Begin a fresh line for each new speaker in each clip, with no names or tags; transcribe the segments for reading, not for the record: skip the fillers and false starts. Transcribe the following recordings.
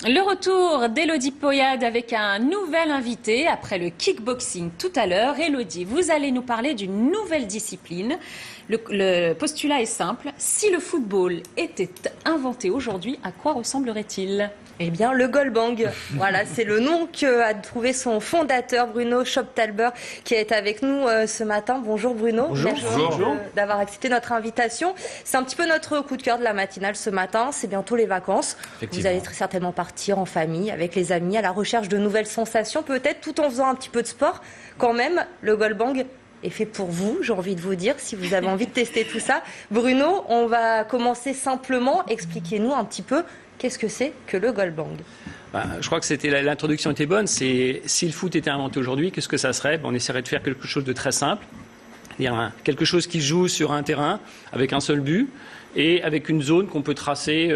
Le retour d'Élodie Poyade avec un nouvel invité après le kickboxing tout à l'heure. Élodie, vous allez nous parler d'une nouvelle discipline. Le postulat est simple. Si le football était inventé aujourd'hui, à quoi ressemblerait-il ?
Eh bien, le goalbang. Voilà, c'est le nom qu'a trouvé son fondateur, Bruno Schoptalber, qui est avec nous ce matin. Bonjour Bruno.
Bonjour.
Merci d'avoir accepté notre invitation. C'est un petit peu notre coup de cœur de la matinale ce matin. C'est bientôt les vacances. Vous allez très certainement partir en famille, avec les amis, à la recherche de nouvelles sensations, peut-être tout en faisant un petit peu de sport. Quand même, le goalbang est fait pour vous, j'ai envie de vous dire, si vous avez envie de tester tout ça. Bruno, on va commencer simplement. Expliquez-nous un petit peu qu'est-ce que c'est que le goalbang.
Je crois que l'introduction était bonne. C'est si le foot était inventé aujourd'hui, qu'est-ce que ça serait ? On essaierait de faire quelque chose de très simple, c'est-à-dire quelque chose qui joue sur un terrain avec un seul but et avec une zone qu'on peut tracer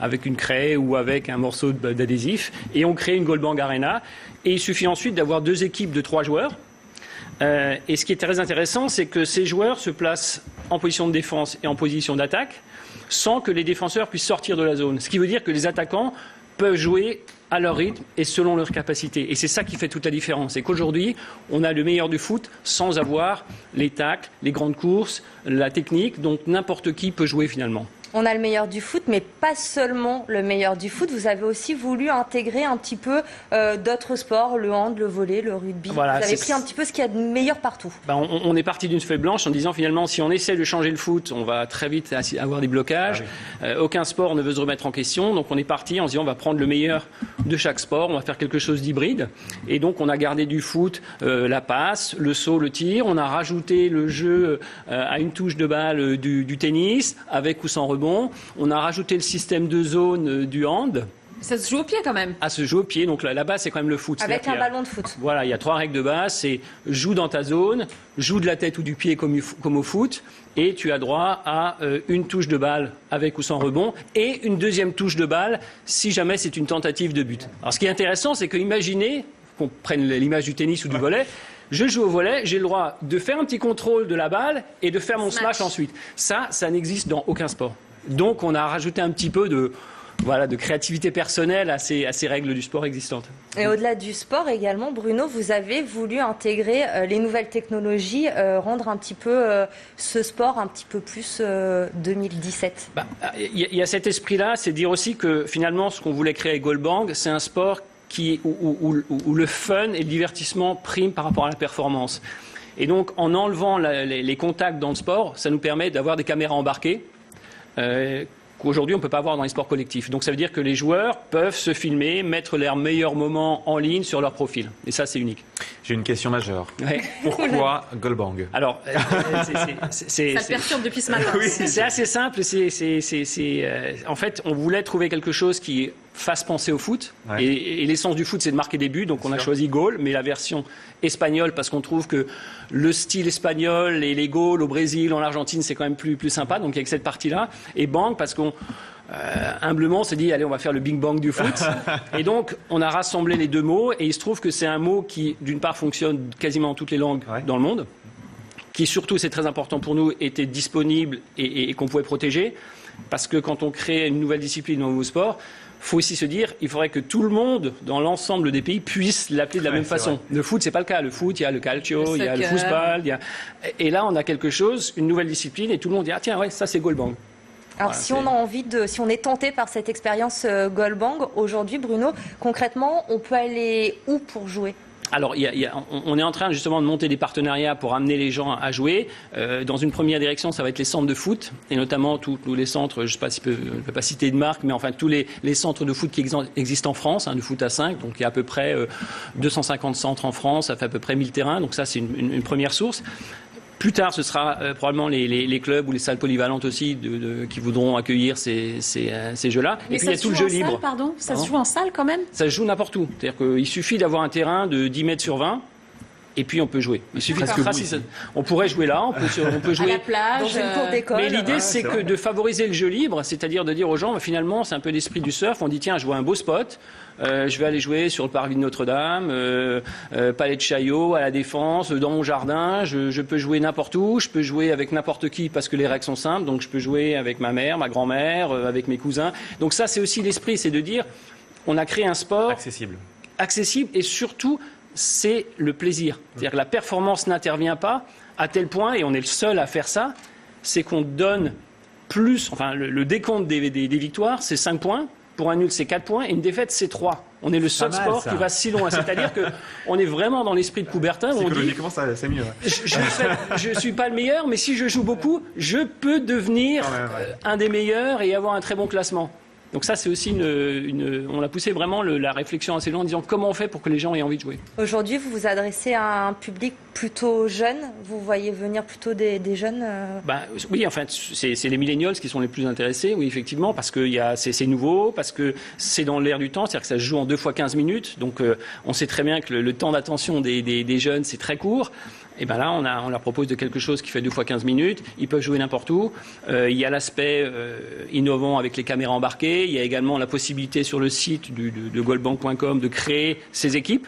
avec une craie ou avec un morceau d'adhésif. Et on crée une goalbang arena. Et il suffit ensuite d'avoir 2 équipes de 3 joueurs. Et ce qui est très intéressant, c'est que ces joueurs se placent en position de défense et en position d'attaque sans que les défenseurs puissent sortir de la zone. Ce qui veut dire que les attaquants peuvent jouer à leur rythme et selon leurs capacités. Et c'est ça qui fait toute la différence. C'est qu'aujourd'hui, on a le meilleur du foot sans avoir les tacles, les grandes courses, la technique. Donc n'importe qui peut jouer finalement.
On a le meilleur du foot, mais pas seulement le meilleur du foot. Vous avez aussi voulu intégrer un petit peu d'autres sports, le hand, le volley, le rugby. Voilà, vous avez pris un petit peu ce qu'il y a de meilleur partout.
On est parti d'une feuille blanche en disant finalement si on essaie de changer le foot, on va très vite avoir des blocages. Aucun sport ne veut se remettre en question. Donc on est parti en se disant on va prendre le meilleur de chaque sport, on va faire quelque chose d'hybride. Et donc on a gardé du foot la passe, le saut, le tir. On a rajouté le jeu à une touche de balle du tennis, avec ou sans rebond. On a rajouté le système de zone du hand.
Ça se joue au pied quand même.
Ah, se joue au pied. Donc la base, c'est quand même le foot.
Avec un ballon de foot.
Voilà, il y a 3 règles de base. C'est joue dans ta zone, joue de la tête ou du pied comme au foot. Et tu as droit à une touche de balle avec ou sans rebond et une deuxième touche de balle si jamais c'est une tentative de but. Alors ce qui est intéressant, c'est que imaginez qu'on prenne l'image du tennis ou du volley. Je joue au volley, j'ai le droit de faire un petit contrôle de la balle et de faire mon smash ensuite. Ça n'existe dans aucun sport. Donc on a rajouté un petit peu de créativité personnelle à ces règles du sport existantes.
Et au-delà du sport également, Bruno, vous avez voulu intégrer les nouvelles technologies, rendre un petit peu ce sport un petit peu plus 2017.
Il y a cet esprit-là, c'est dire aussi que finalement ce qu'on voulait créer avec goalbang, c'est un sport où le fun et le divertissement priment par rapport à la performance. Et donc en enlevant les contacts dans le sport, ça nous permet d'avoir des caméras embarquées. Qu'aujourd'hui on ne peut pas avoir dans les sports collectifs. Donc ça veut dire que les joueurs peuvent se filmer, mettre leurs meilleurs moments en ligne sur leur profil. Et ça, c'est unique.
J'ai une question majeure. Ouais. Pourquoi goalbang ?
Alors,
ça te perturbe depuis ce matin.
Oui, c'est assez simple. En fait, on voulait trouver quelque chose qui fasse penser au foot. Ouais. Et l'essence du foot, c'est de marquer des buts. Donc on a choisi goal, mais la version espagnole, parce qu'on trouve que le style espagnol et les goals au Brésil, en Argentine, c'est quand même plus sympa. Donc il y a que cette partie-là. Et bang, parce qu'on humblement on s'est dit allez, on va faire le big bang du foot. Et donc on a rassemblé les 2 mots. Et il se trouve que c'est un mot qui, d'une part, fonctionne quasiment dans toutes les langues dans le monde, qui surtout, c'est très important pour nous, était disponible et qu'on pouvait protéger. Parce que quand on crée une nouvelle discipline, un nouveau sport, il faut aussi se dire qu'il faudrait que tout le monde, dans l'ensemble des pays, puisse l'appeler de la même façon. Vrai. Le foot, c'est pas le cas. Le foot, il y a le calcio, il y a le football. Et là, on a quelque chose, une nouvelle discipline, et tout le monde dit ah tiens, ouais, ça c'est goalbang.
Alors si on est tenté par cette expérience goalbang aujourd'hui, Bruno, concrètement, on peut aller où pour jouer ?
Alors, on est en train justement de monter des partenariats pour amener les gens à jouer. Dans une première direction, ça va être les centres de foot, et notamment tous les centres, je ne sais pas si je ne peux pas citer de marque, mais enfin tous les centres de foot qui existent en France, de foot à 5. Donc il y a à peu près 250 centres en France, ça fait à peu près 1000 terrains. Donc ça, c'est une première source. Plus tard, ce sera probablement les clubs ou les salles polyvalentes aussi qui voudront accueillir ces jeux-là.
Mais et puis il y a tout le jeu libre. Ça se joue en salle quand même ?
Ça se joue n'importe où. C'est-à-dire qu'il suffit d'avoir un terrain de 10 mètres sur 20. Et puis on peut jouer. Il suffit on pourrait jouer là, on peut jouer
à la plage,
dans une cour d'école.
Mais l'idée, c'est que de favoriser le jeu libre, c'est-à-dire de dire aux gens, finalement, c'est un peu l'esprit du surf. On dit tiens, je vois un beau spot, je vais aller jouer sur le parvis de Notre-Dame, Palais de Chaillot, à la Défense, dans mon jardin. Je peux jouer n'importe où, je peux jouer avec n'importe qui parce que les règles sont simples. Donc je peux jouer avec ma mère, ma grand-mère, avec mes cousins. Donc ça, c'est aussi l'esprit, c'est de dire on a créé un sport
accessible
et surtout, c'est le plaisir. C'est-à-dire que la performance n'intervient pas à tel point, et on est le seul à faire ça, c'est qu'on donne plus, enfin le décompte des victoires, c'est 5 points, pour un nul c'est 4 points, et une défaite c'est 3. On est le seul sport qui va si loin. C'est-à-dire qu'on est vraiment dans l'esprit de Coubertin.
Psychologiquement, c'est mieux.
Je ne suis pas le meilleur, mais si je joue beaucoup, je peux devenir un des meilleurs et avoir un très bon classement. Donc ça, c'est aussi on a poussé vraiment la réflexion assez loin en disant comment on fait pour que les gens aient envie de jouer.
Aujourd'hui, vous vous adressez à un public plutôt jeune. Vous voyez venir plutôt des jeunes
Oui, en fait, c'est les millennials qui sont les plus intéressés, oui, effectivement, parce que c'est nouveau, parce que c'est dans l'air du temps, c'est-à-dire que ça se joue en 2 fois 15 minutes. Donc on sait très bien que le temps d'attention des jeunes, c'est très court. Et bien là, on leur propose de quelque chose qui fait 2 fois 15 minutes. Ils peuvent jouer n'importe où. Il y a l'aspect innovant avec les caméras embarquées. Il y a également la possibilité sur le site de goalbank.com de créer ses équipes.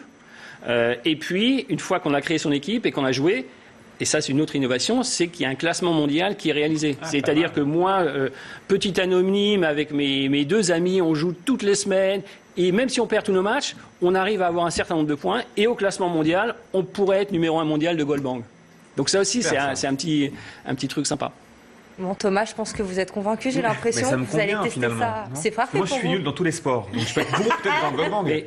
Et puis, une fois qu'on a créé son équipe et qu'on a joué, et ça c'est une autre innovation, c'est qu'il y a un classement mondial qui est réalisé. C'est-à-dire que moi, petit anonyme avec mes 2 amis, on joue toutes les semaines. Et même si on perd tous nos matchs, on arrive à avoir un certain nombre de points. Et au classement mondial, on pourrait être numéro 1 mondial de Goalbank. Donc ça aussi, c'est un petit truc sympa.
Bon, Thomas, je pense que vous êtes convaincu, j'ai l'impression.
Ça me
vous allez
convient,
tester
finalement,
ça. C'est parfait
moi,
pour
je suis
vous.
nul dans tous les sports. Donc je peux être bon peut-être dans Goalbank.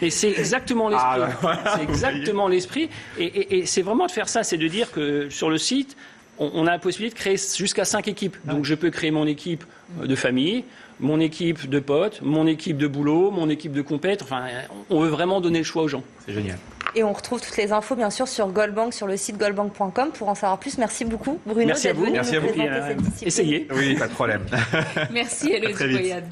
Et c'est exactement l'esprit. C'est exactement l'esprit. Et c'est vraiment de faire ça. C'est de dire que sur le site, on a la possibilité de créer jusqu'à 5 équipes. Donc je peux créer mon équipe de famille, mon équipe de potes, mon équipe de boulot, mon équipe de compète. Enfin, on veut vraiment donner le choix aux gens.
C'est génial.
Et on retrouve toutes les infos, bien sûr, sur Goalbank, sur le site goalbank.com pour en savoir plus. Merci beaucoup, Bruno,
d'être venu nous présenter
cette discipline.
Essayez.
Oui, pas de problème.
Merci, Élodie Poyade.